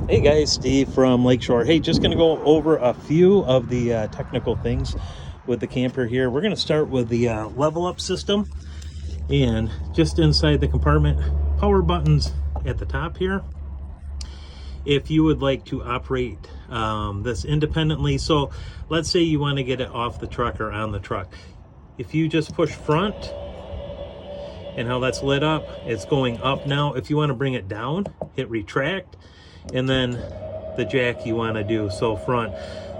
Hey guys, Steve from Lakeshore. Hey, just going to go over a few of the technical things with the camper here. We're going to start with the level up system, and just inside the compartment, power buttons at the top here. If you would like to operate this independently, so let's say you want to get it off the truck or on the truck. If you just push front, and how that's lit up, it's going up now. If you want to bring it down, hit retract, and then the jack you want to do, so front.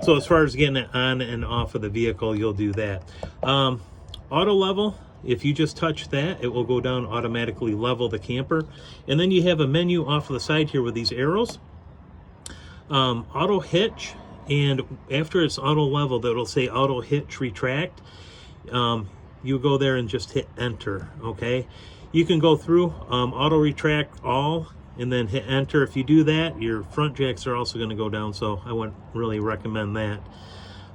So as far as getting it on and off of the vehicle, you'll do that. Auto level, if you just touch that, it will go down, automatically level the camper. And then you have a menu off of the side here with these arrows. Auto hitch, and after it's auto leveled, it'll say auto hitch retract. You go there and just hit enter. Okay, you can go through auto retract all and then hit enter. If you do that, your front jacks are also going to go down, so I wouldn't really recommend that.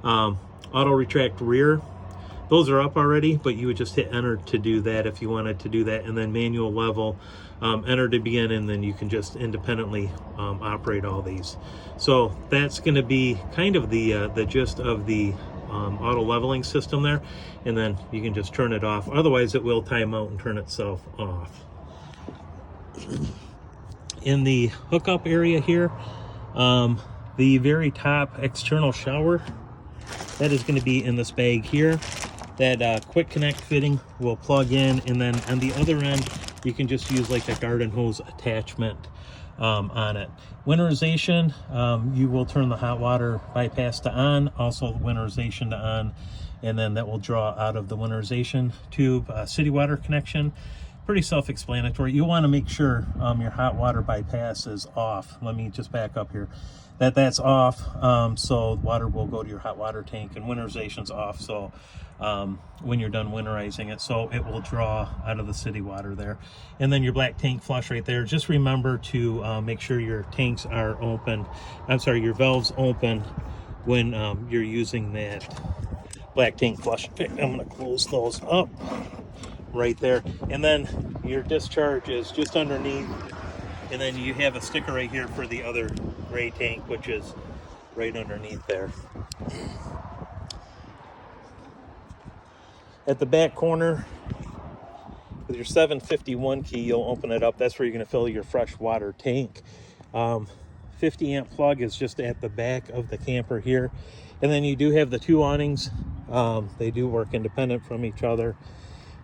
Auto retract rear, those are up already, but you would just hit enter to do that if you wanted to do that. And then manual level, enter to begin, and then you can just independently operate all these. So that's going to be kind of the gist of the auto leveling system there. And then you can just turn it off, otherwise it will time out and turn itself off. In the hookup area here, the very top external shower, that is going to be in this bag here. That quick connect fitting will plug in, and then on the other end you can just use like a garden hose attachment on it. Winterization, you will turn the hot water bypass to on, also winterization to on, and then that will draw out of the winterization tube. City water connection, pretty self-explanatory. You want to make sure your hot water bypass is off. Let me just back up here. That's off, so water will go to your hot water tank, and winterization's off, so when you're done winterizing it, so it will draw out of the city water there. And then your black tank flush right there. Just remember to make sure your tanks are open. Your valves open when you're using that black tank flush. I'm going to close those up right there. And then your discharge is just underneath, and then you have a sticker right here for the other gray tank, which is right underneath there. At the back corner with your 751 key, you'll open it up. That's where you're going to fill your fresh water tank. 50 amp plug is just at the back of the camper here. And then you do have the two awnings. They do work independent from each other,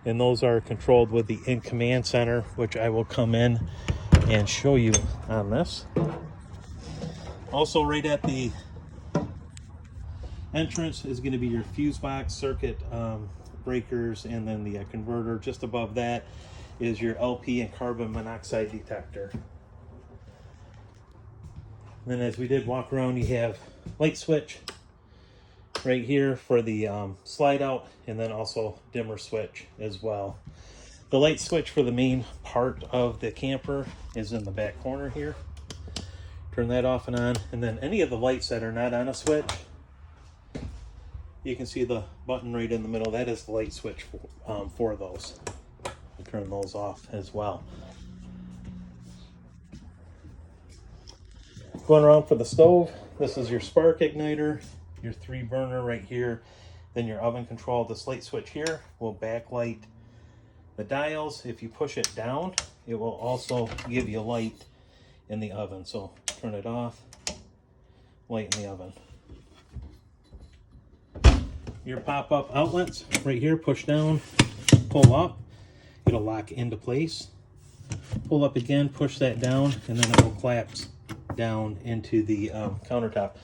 and those are controlled with the in command center, which I will come in and show you on this. Also, right at the entrance is going to be your fuse box, circuit breakers, and then the converter. Just above that is your LP and carbon monoxide detector. Then as we did walk around, you have light switch right here for the slide out, and then also dimmer switch as well. The light switch for the main part of the camper is in the back corner here. Turn that off and on, and then any of the lights that are not on a switch, you can see the button right in the middle. That is the light switch for those. I'll turn those off as well. Going around for the stove, this is your spark igniter, your 3 burner right here, then your oven control. This light switch here will backlight the dials. If you push it down, it will also give you light in the oven. So turn it off, light in the oven. Your pop-up outlets right here, push down, pull up, it'll lock into place. Pull up again, push that down, and then it will collapse down into the countertop,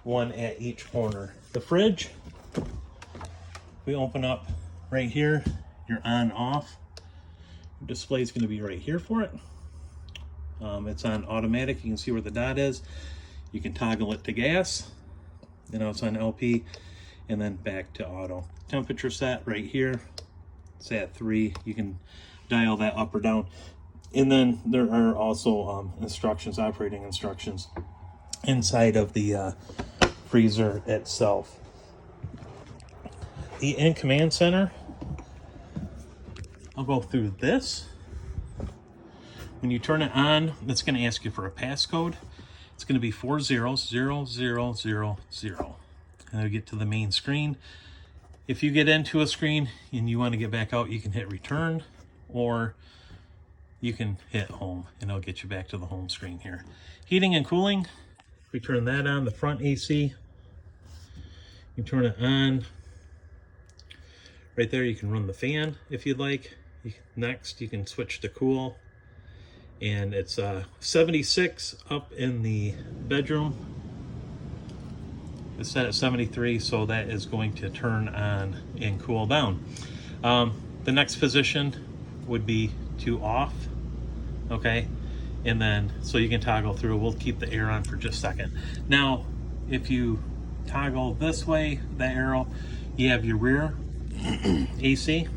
one at each corner. The fridge, we open up right here, your on off display is going to be right here for it. It's on automatic. You can see where the dot is. You can toggle it to gas, and now it's on LP, and then back to auto. Temperature set right here, it's at 3. You can dial that up or down. And then there are also instructions, operating instructions inside of the freezer itself. The in command center, I'll go through this. When you turn it on, it's going to ask you for a passcode. It's going to be 400000, and it'll get to the main screen. If you get into a screen and you want to get back out, you can hit return, or you can hit home and it'll get you back to the home screen here. Heating and cooling, we turn that on, the front AC. You turn it on. Right there, you can run the fan if you'd like. Next, you can switch to cool. And it's 76 up in the bedroom. It's set at 73, so that is going to turn on and cool down. The next position would be to off, okay? And then, so you can toggle through. We'll keep the air on for just a second. Now, if you toggle this way, the arrow, you have your rear AC.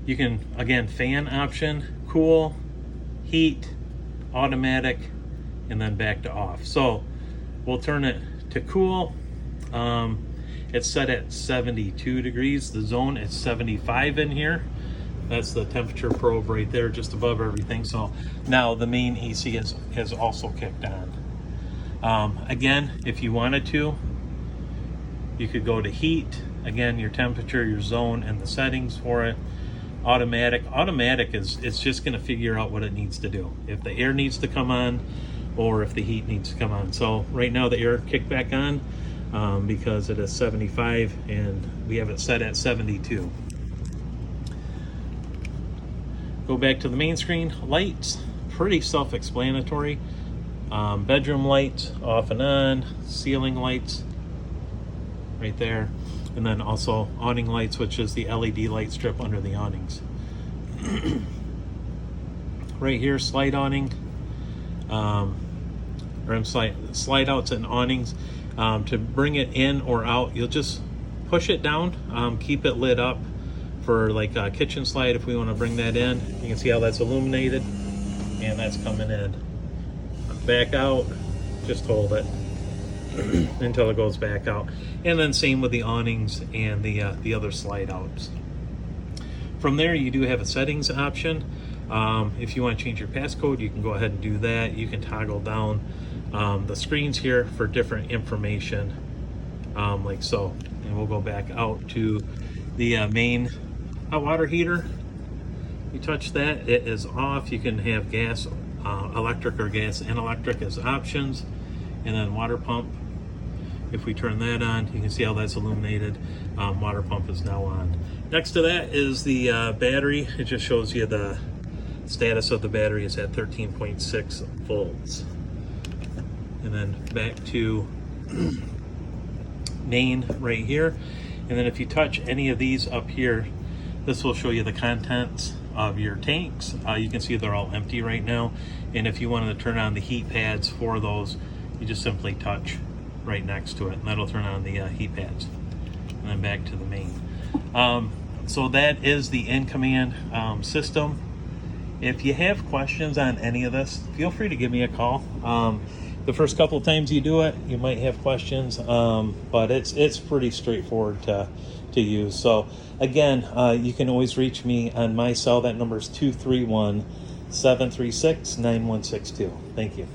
You can, again, fan option, cool, heat, automatic, and then back to off. So we'll turn it to cool. It's set at 72 degrees. The zone is 75 in here. That's the temperature probe right there, just above everything. So now the main AC has also kicked on. Again, if you wanted to, you could go to heat. Again, your temperature, your zone, and the settings for it. Automatic is, it's just going to figure out what it needs to do, if the air needs to come on or if the heat needs to come on. So right now the air kicked back on because it is 75 and we have it set at 72. Go back to the main screen. Lights, pretty self-explanatory. Bedroom lights, off and on. Ceiling lights right there. And then also awning lights, which is the LED light strip under the awnings. Right here, slide awning, slide outs and awnings. To bring it in or out, you'll just push it down, keep it lit up for like a kitchen slide. If we want to bring that in, you can see how that's illuminated, and that's coming in. Back out, just hold it until it goes back out. And then same with the awnings and the other slide outs. From there, you do have a settings option. If you want to change your passcode, you can go ahead and do that. You can toggle down the screens here for different information, like so. And we'll go back out to the main hot water heater. You touch that, it is off. You can have gas, electric, or gas and electric as options. And then water pump, if we turn that on, you can see how that's illuminated. Water pump is now on. Next to that is the battery. It just shows you the status of the battery is at 13.6 volts. And then back to main right here. And then if you touch any of these up here, this will show you the contents of your tanks. You can see they're all empty right now. And if you wanted to turn on the heat pads for those, you just simply touch right next to it, and that'll turn on the heat pads. And then back to the main. So that is the in-command system. If you have questions on any of this, feel free to give me a call. The first couple of times you do it, you might have questions, but it's pretty straightforward to use. So again, you can always reach me on my cell. That number is 231-736-9162. Thank you.